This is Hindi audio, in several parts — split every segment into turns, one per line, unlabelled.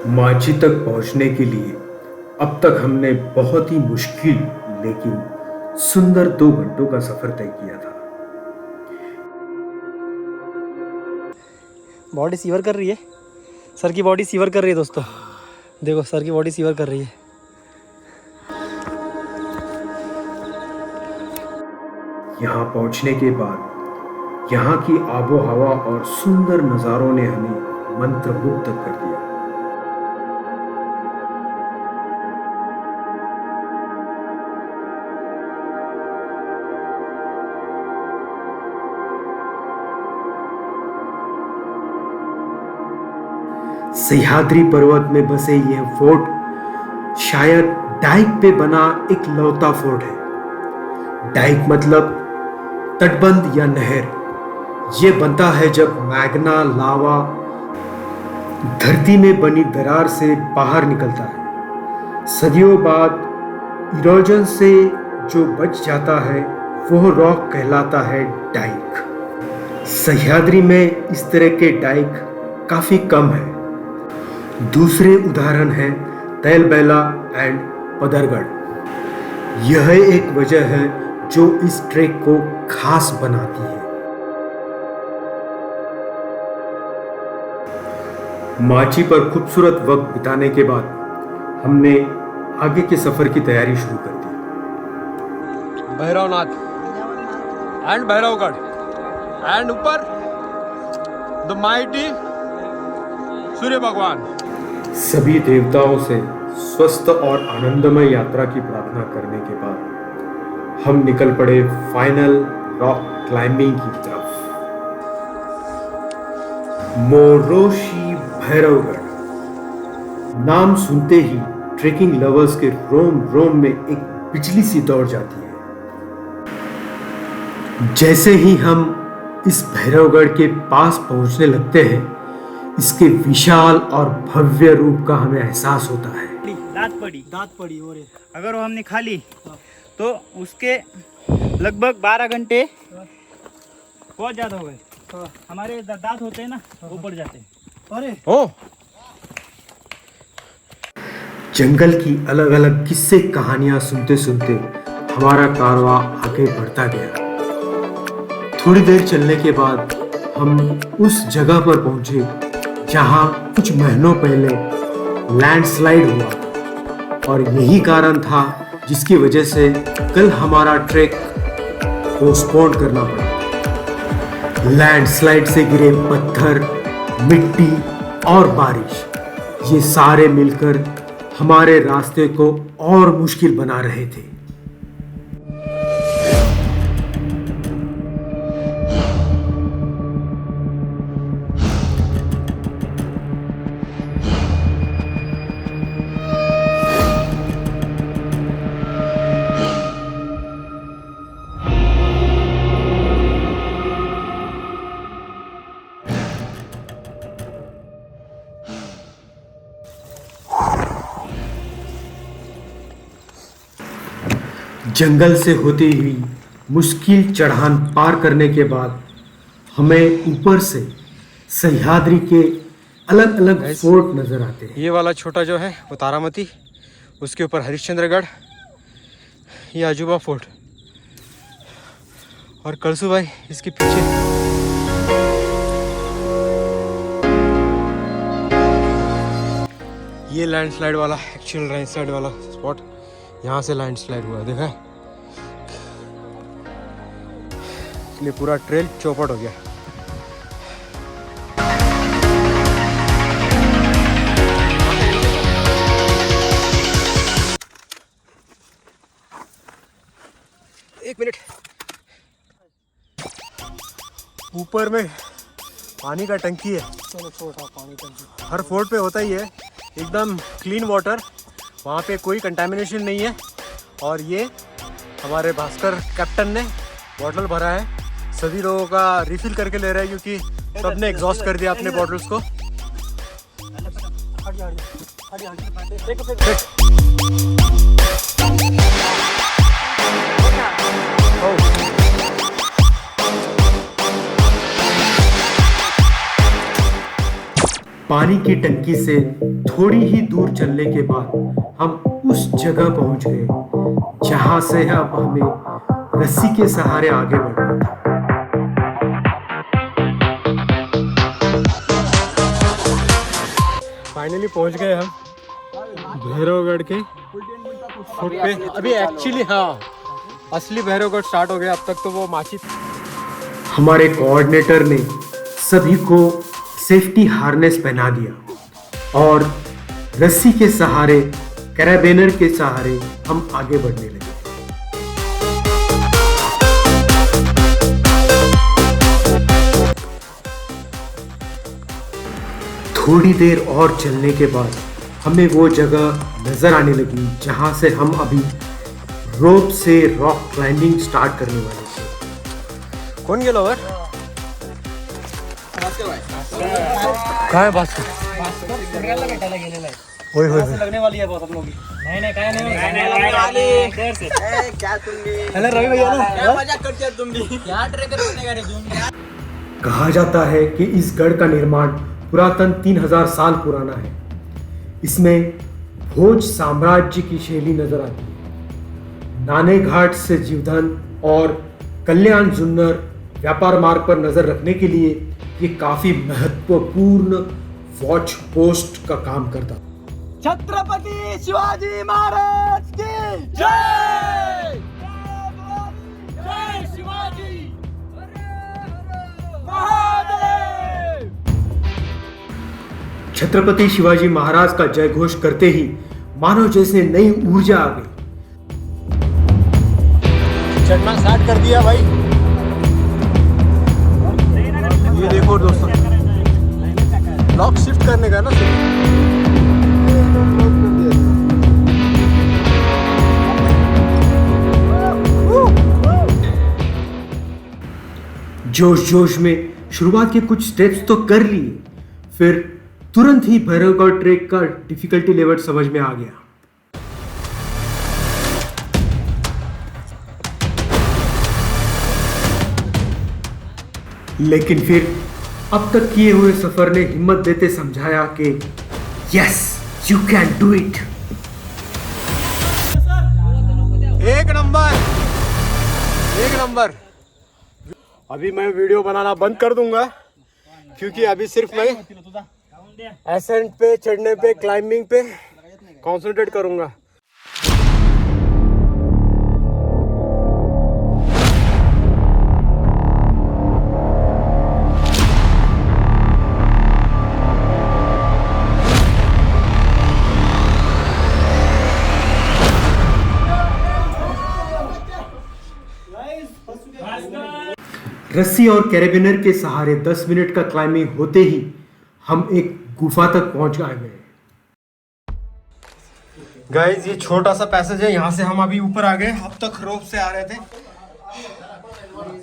माची तक पहुंचने के लिए अब तक हमने बहुत ही मुश्किल लेकिन सुंदर 2 घंटों का सफर तय किया था।
बॉडी सीवर कर रही है, सर की बॉडी सीवर कर रही है दोस्तों। देखो सर की बॉडी सीवर कर रही है।
यहाँ पहुंचने के बाद यहाँ की आबो हवा और सुंदर नज़ारों ने हमें मंत्रमुग्ध कर दिया। सह्याद्री पर्वत में बसे यह फोर्ट शायद डाइक पे बना एक लौता फोर्ट है। डाइक मतलब तटबंध या नहर। यह बनता है जब मैग्ना लावा धरती में बनी दरार से बाहर निकलता है। सदियों बाद इरोजन से जो बच जाता है वह रॉक कहलाता है डाइक। सह्याद्री में इस तरह के डाइक काफी कम है। दूसरे उदाहरण हैं तैलबेला एंड पदरगढ़। यह एक वजह है जो इस ट्रैक को खास बनाती है। माची पर खूबसूरत वक्त बिताने के बाद हमने आगे के सफर की तैयारी शुरू कर दी।
भैरवनाथ एंड भैरवगढ़ एंड ऊपर द माइटी सूर्य भगवान।
सभी देवताओं से स्वस्थ और आनंदमय यात्रा की प्रार्थना करने के बाद हम निकल पड़े फाइनल रॉक क्लाइंबिंग की तरफ। मोरोशी भैरवगढ़ नाम सुनते ही ट्रेकिंग लवर्स के रोम रोम में एक बिजली सी दौड़ जाती है। जैसे ही हम इस भैरवगढ़ के पास पहुंचने लगते हैं इसके विशाल और भव्य रूप का हमें एहसास होता है।
दांत पड़ी और अगर वो हमने खा ली तो उसके लगभग 12 घंटे बहुत ज्यादा हो गए। हमारे दांत होते हैं ना वो पड़ जाते हैं। अरे
ओ
जंगल की अलग अलग किस्से कहानियां सुनते सुनते हमारा कारवां आगे बढ़ता गया। थोड़ी देर चलने के बाद हम उस जगह पर पहुंचे जहां कुछ महीनों पहले लैंडस्लाइड हुआ और यही कारण था जिसकी वजह से कल हमारा ट्रैक पोस्टपोन करना पड़ा। लैंडस्लाइड से गिरे पत्थर, मिट्टी और बारिश ये सारे मिलकर हमारे रास्ते को और मुश्किल बना रहे थे। जंगल से होती हुई मुश्किल चढ़ान पार करने के बाद हमें ऊपर से सह्याद्री के अलग अलग फोर्ट नजर आते हैं।
ये वाला छोटा जो है वो तारामती, उसके ऊपर हरिश्चंद्रगढ़, ये अजूबा फोर्ट और कलसू भाई इसके पीछे। ये लैंडस्लाइड वाला एक्चुअल लैंडस्लाइड वाला स्पॉट, यहाँ से लैंडस्लाइड हुआ देखा है, इसलिए पूरा ट्रेल चौपट हो गया। एक मिनट, ऊपर में पानी का टंकी है, छोटा पानी टंकी हर फोर्ट पे होता ही है, एकदम क्लीन वाटर, वहाँ पे कोई कंटामिनेशन नहीं है। और ये हमारे भास्कर कैप्टन ने बॉटल भरा है, सभी लोगों का रिफिल करके ले रहे हैं क्योंकि सबने एग्जॉस्ट कर दिया अपने बॉटल्स को।
पानी की टंकी से थोड़ी ही दूर चलने के बाद हम उस जगह पहुंच गए जहां से अब हमें रस्सी के सहारे आगे बढ़ना था।
फाइनली पहुंच गए हम भैरवगढ़ के फुट पे। अभी एक्चुअली हाँ असली भैरवगढ़ स्टार्ट हो गया। अब तक तो वो माची।
हमारे कोऑर्डिनेटर ने सभी को सेफ्टी हार्नेस पहना दिया और रस्सी के सहारे, कैराबेनर के सहारे हम आगे बढ़ने लगे। थोड़ी देर और चलने के बाद हमें वो जगह नजर आने लगी जहां से हम अभी रोप से रॉक क्लाइंबिंग स्टार्ट करने वाले थे।
कौन गेलो वर? काय बात कर? ओए होए होए।
लगने वाली है बहुत हम लोग की। नहीं काय नहीं लगने वाली। देर से क्या तुम भी हेलो रवि भैया ना क्या मजाक करते हो तुम भी? क्या ट्रेकर बनेगा रे तुम?
कहा जाता है कि इस गढ़ का निर्माण पुरातन 3000 साल पुराना है। इसमें भोज साम्राज्य की शैली नजर आती है। नाने घाट से जीवधन और कल्याण जुन्नर व्यापार मार्ग पर नजर रखने के लिए ये काफी महत्वपूर्ण वॉच पोस्ट का काम करता।
छत्रपति शिवाजी महाराज की जय! जय शिवाजी महादेव!
छत्रपति शिवाजी महाराज का जय घोष करते ही मानो जैसे नई ऊर्जा आ गई।
चढ़ना स्टार्ट कर दिया भाई। ये देखो दोस्तों, लॉक शिफ्ट करने का ना
जोश जोश में शुरुआत के कुछ स्टेप्स तो कर लिए, फिर तुरंत ही भैरवगढ़ ट्रेक का डिफिकल्टी लेवल समझ में आ गया। लेकिन फिर अब तक किए हुए सफर ने हिम्मत देते समझाया कि yes you can do it.
एक नंबर, एक नंबर। अभी मैं वीडियो बनाना बंद कर दूंगा क्योंकि अभी सिर्फ मैं एसेंट पे, चढ़ने पे, क्लाइंबिंग पे कंसंट्रेट करूंगा।
रस्सी और कैरेबिनर के सहारे 10 मिनट का क्लाइंबिंग होते ही हम एक गुफा तक पहुंच गए।
गाइस ये छोटा सा पैसेज है, यहाँ से हम अभी ऊपर आ गए। अब तक रोप से आ रहे थे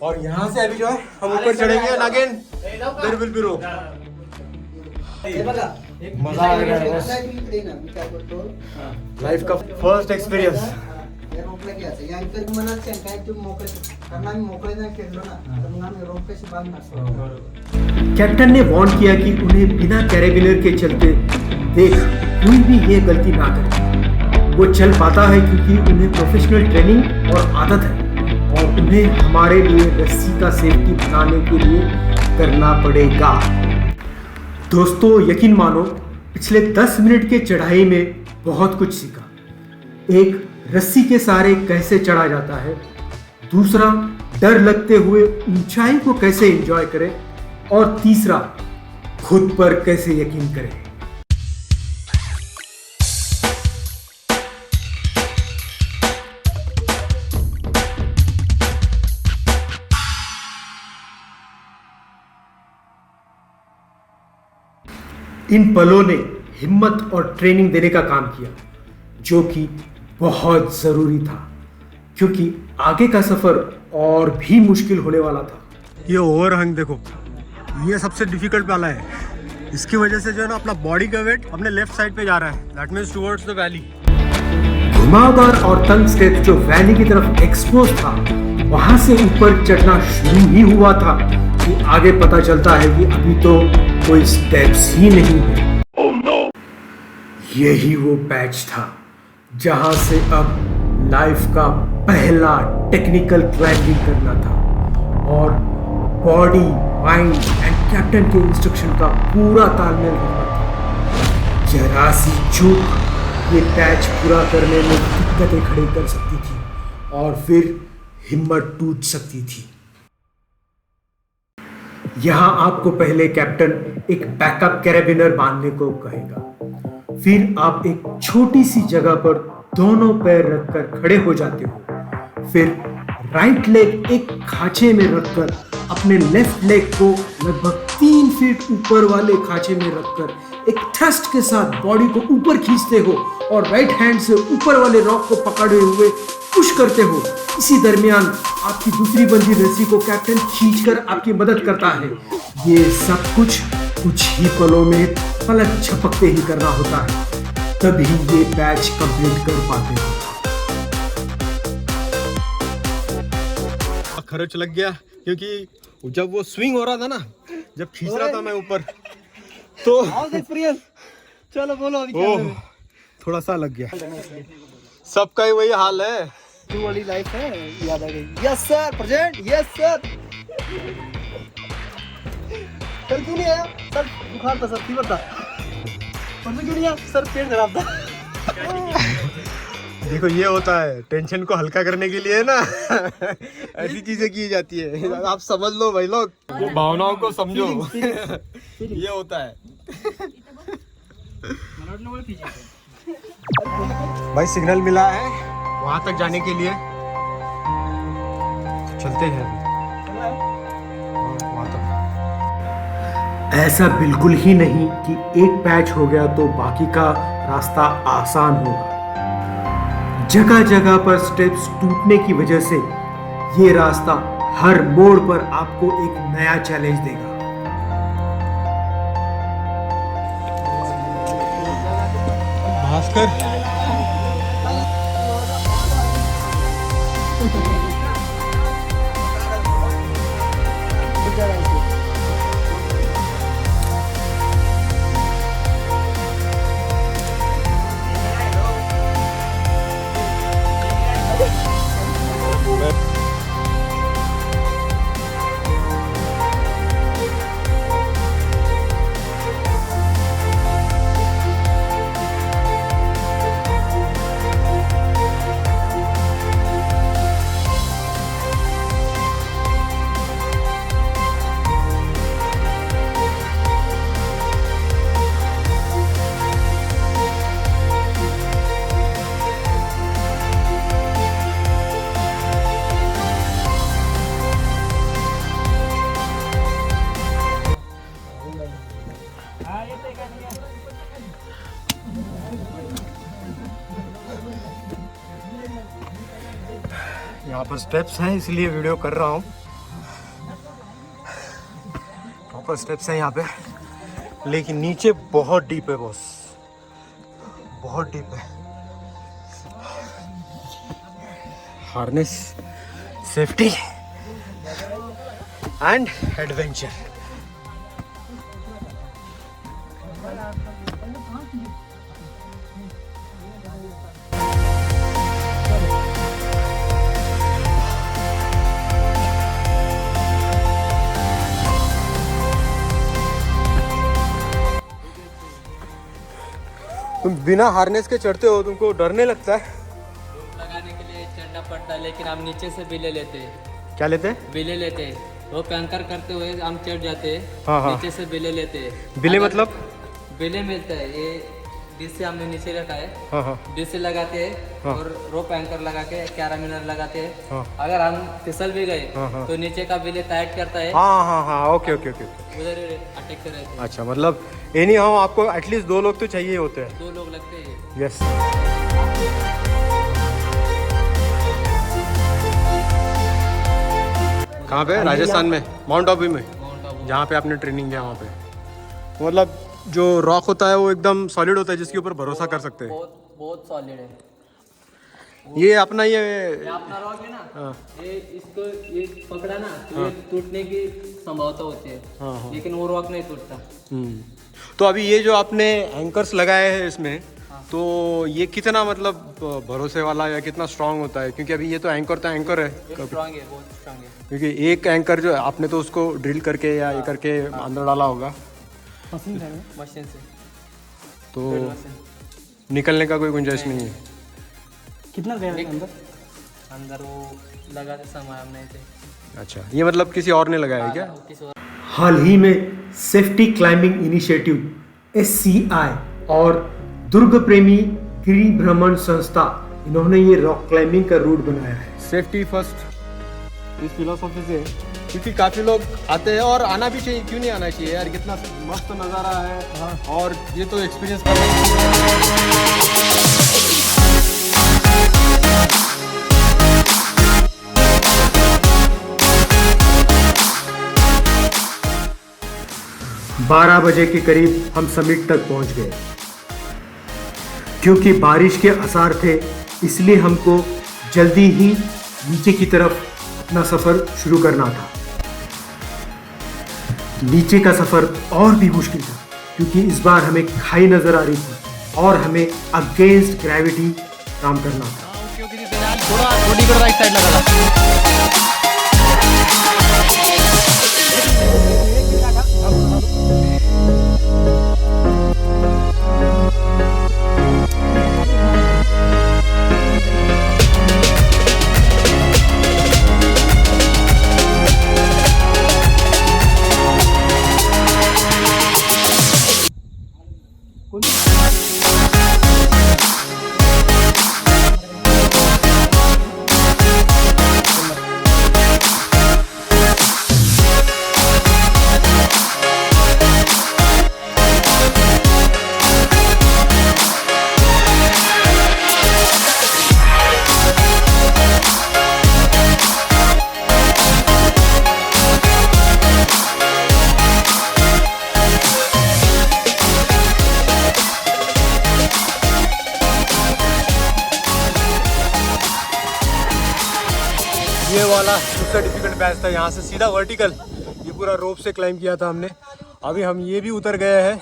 और यहाँ से अभी जो है हम ऊपर चढ़ेंगे। अगेन देयर विल बी रोप। मजा आ रहा है बस। लाइफ का फर्स्ट एक्सपीरियंस।
कैप्टन ने वार्न किया कि उन्हें बिना कैरेबिनर के चलते देख कोई भी ये गलती ना करे। वो चल पाता है क्योंकि उन्हें प्रोफेशनल ट्रेनिंग और आदत है और उन्हें हमारे लिए रस्सी का सेफ्टी बनाने के लिए करना पड़ेगा। दोस्तों यकीन मानो पिछले 10 मिनट के चढ़ाई में बहुत कुछ सीखा। एक, रस्सी के सहारे कैसे चढ़ा जाता है। दूसरा, डर लगते हुए ऊंचाई को कैसे एंजॉय करें। और तीसरा, खुद पर कैसे यकीन करें। इन पलों ने हिम्मत और ट्रेनिंग देने का काम किया जो कि बहुत जरूरी था क्योंकि आगे का सफर और भी मुश्किल होने वाला था।
ये ओवरहंग देखो, ये सबसे डिफिकल्ट वाला है। इसकी वजह से जो है ना अपना बॉडी का वेट अपने लेफ्ट साइड पे जा रहा है। That means towards the valley.
घुमावदार और तंग स्टेप जो वैली की तरफ एक्सपोज था, वहां से ऊपर चढ़ना शुरू ही हुआ था क्योंकि आगे पता चलता है कि अभी तो कोई स्टेप्स ही नहीं है। यही वो पैच था जहां से अब लाइफ का पहला टेक्निकल क्लाइंबिंग करना था और बॉडी, माइंड एंड कैप्टन के इंस्ट्रक्शन का पूरा तालमेल रखना था। जरा सी चूक ये पैच पूरा करने में दिक्कतें खड़ी कर सकती थी और फिर हिम्मत टूट सकती थी। यहां आपको पहले कैप्टन एक बैकअप कैरेबिनर बांधने को कहेगा, फिर आप एक छोटी सी जगह पर दोनों पैर रखकर खड़े हो जाते हो, फिर राइट लेग एक खांचे में रखकर अपने लेफ्ट लेग को लगभग 3 फीट ऊपर वाले खांचे में रखकर एक थ्रस्ट के साथ बॉडी को ऊपर खींचते हो और राइट हैंड से ऊपर वाले रॉक को पकड़े हुए पुश करते हो। इसी दरमियान आपकी दूसरी बंधी रस्सी को कैप्टन खींचकर आपकी मदद करता है। ये सब कुछ ही पलों में पलक झपकते ही करना होता है, तभी ये बैच कंप्लीट कर पाते हैं।
खर्च लग गया क्योंकि जब वो स्विंग हो रहा था ना, जब खींच रहा था मैं ऊपर, तो
एक्सपीरियंस चलो बोलो अभी क्या
ओह थोड़ा सा लग गया। सबका ही वही हाल है।
तू वाली लाइफ है, याद आ गई। Yes sir, present. Yes sir. Sir क्यों नहीं आया? सर बुखार था, सर फीवर था। परसों क्यों नहीं आया? सर पेट खराब था।
देखो ये होता है, टेंशन को हल्का करने के लिए ना ऐसी चीजें की जाती है। आप समझ लो भाई लोग, भावनाओं को समझो। ये होता है। भाई सिग्नल मिला है वहां तक जाने के लिए, चलते हैं वहां तक।
ऐसा बिल्कुल ही नहीं कि एक पैच हो गया तो बाकी का रास्ता आसान होगा। जगह जगह पर स्टेप्स टूटने की वजह से ये रास्ता हर मोड़ पर आपको एक नया चैलेंज देगा।
भास्कर यहाँ पर स्टेप्स हैं इसलिए वीडियो कर रहा हूँ। प्रॉपर स्टेप्स हैं यहाँ पे, लेकिन नीचे बहुत डीप है बॉस, बहुत डीप है। Harness, safety and adventure. तुम बिना हार्नेस के चढ़ते हो, तुमको डर नहीं लगता है?
लगाने के लिए चढ़ना पड़ता है, लेकिन हम नीचे से बिले लेते हैं।
क्या लेते हैं?
बिले लेते हैं, वो पैंकर करते हुए हम चढ़ जाते हैं।
हाँ, हाँ।
नीचे से बिले लेते हैं।
बिले मतलब?
बिले मिलता है, ये डिश से हमने नीचे रखा है।
हाँ हाँ
डिश से लगाते हैं
हाँ।
और रोप एंकर लगा के कैरामिनर लगाते हैं।
हाँ।
अगर हम फिसल भी गए
हाँ, हाँ।
तो नीचे का बिले टाइट करता है,
हाँ हाँ हाँ, ओके ओके ओके।
उधर अटैक रहते हैं।
अच्छा, मतलब एनी हाउ आपको एटलीस्ट 2 लोग तो चाहिए होते हैं।
2 लोग लगते हैं।
यस। कहाँ पे? राजस्थान में, माउंट आबू में,
माउंट आबू।
जहाँ पे आपने ट्रेनिंग किया वहाँ पे। मतलब जो रॉक होता है वो एकदम सॉलिड होता है, जिसके ऊपर भरोसा कर सकते हैं।
बहुत बहुत सॉलिड है।
ये अपना
ये अपना रॉक है ना,
हाँ।
ये इसको ये पकड़ा ना तो ये टूटने की संभावना होती है।
हाँ।
लेकिन वो रॉक नहीं टूटता।
तो अभी ये जो आपने एंकर्स लगाए हैं इसमें, तो ये कितना मतलब भरोसे वाला या कितना स्ट्रांग होता है? क्योंकि अभी ये तो एंकर है
स्ट्रांग है, बहुत स्ट्रांग है।
क्योंकि एक एंकर जो आपने तो उसको ड्रिल करके या ये करके अंदर डाला होगा
मशीन से
तो निकलने का कोई गुंजाइश नहीं है।
कितना गया अंदर?
अंदर वो लगा समय हम नहीं थे।
अच्छा, ये मतलब किसी और ने लगाया है क्या?
किसी और
हाल ही में सेफ्टी क्लाइंबिंग इनिशिएटिव SCI और दुर्ग प्रेमी गिरि भ्रमण संस्था, इन्होंने ये रॉक क्लाइंबिंग का रूट बनाया है।
सेफ्टी फर्स्ट इस फिलोसॉफी से, क्योंकि काफ़ी लोग आते हैं और आना भी चाहिए, क्यों नहीं आना चाहिए यार, कितना मस्त नज़ारा है। और ये तो एक्सपीरियंस करना ही।
12 बजे के करीब हम समिट तक पहुंच गए। क्योंकि बारिश के आसार थे, इसलिए हमको जल्दी ही नीचे की तरफ अपना सफ़र शुरू करना था। नीचे का सफ़र और भी मुश्किल था, क्योंकि इस बार हमें खाई नज़र आ रही थी और हमें अगेंस्ट ग्रेविटी काम करना था।
थोड़ा राइट साइड लगा था।
ये वाला सबसे डिफिकल्ट बैच था, यहाँ से सीधा वर्टिकल ये पूरा रोप से क्लाइंब किया था हमने। अभी हम ये भी उतर गए हैं।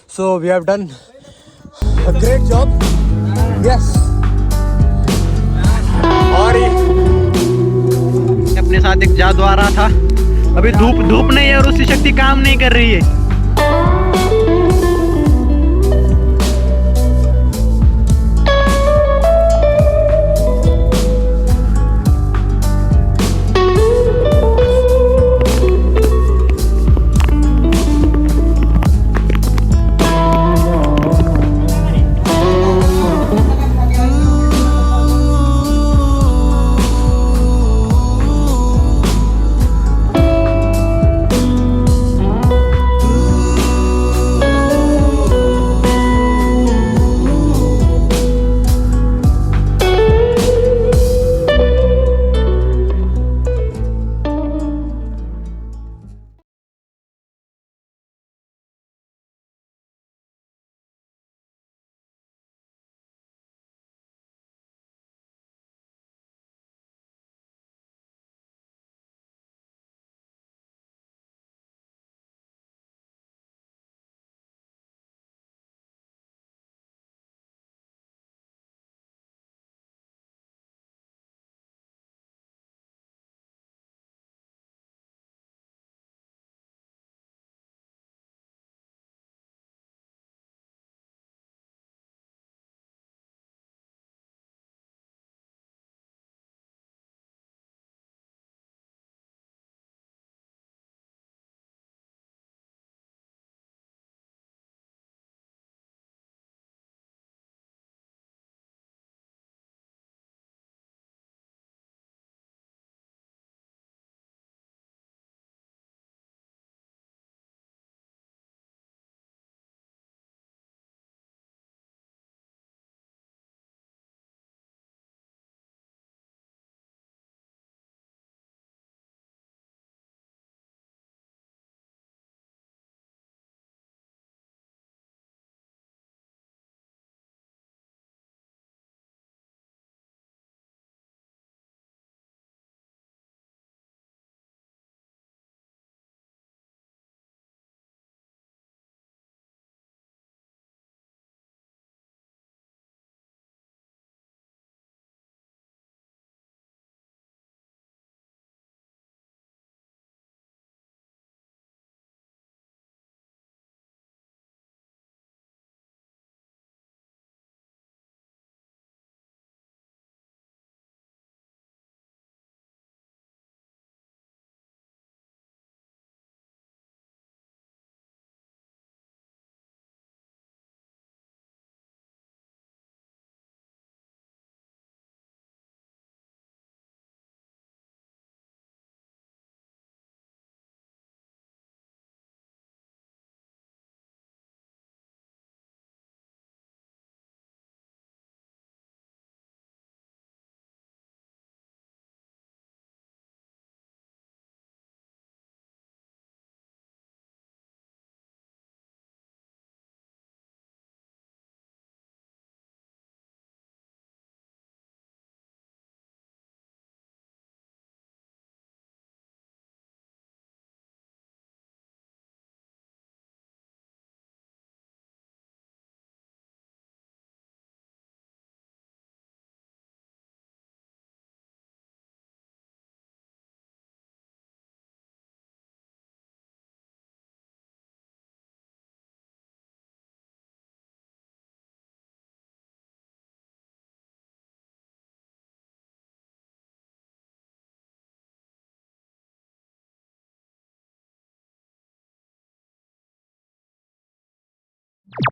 So we have done a great job. Yes. और
अपने साथ एक जादू आ रहा था। अभी धूप नहीं है और उसकी शक्ति काम नहीं कर रही है।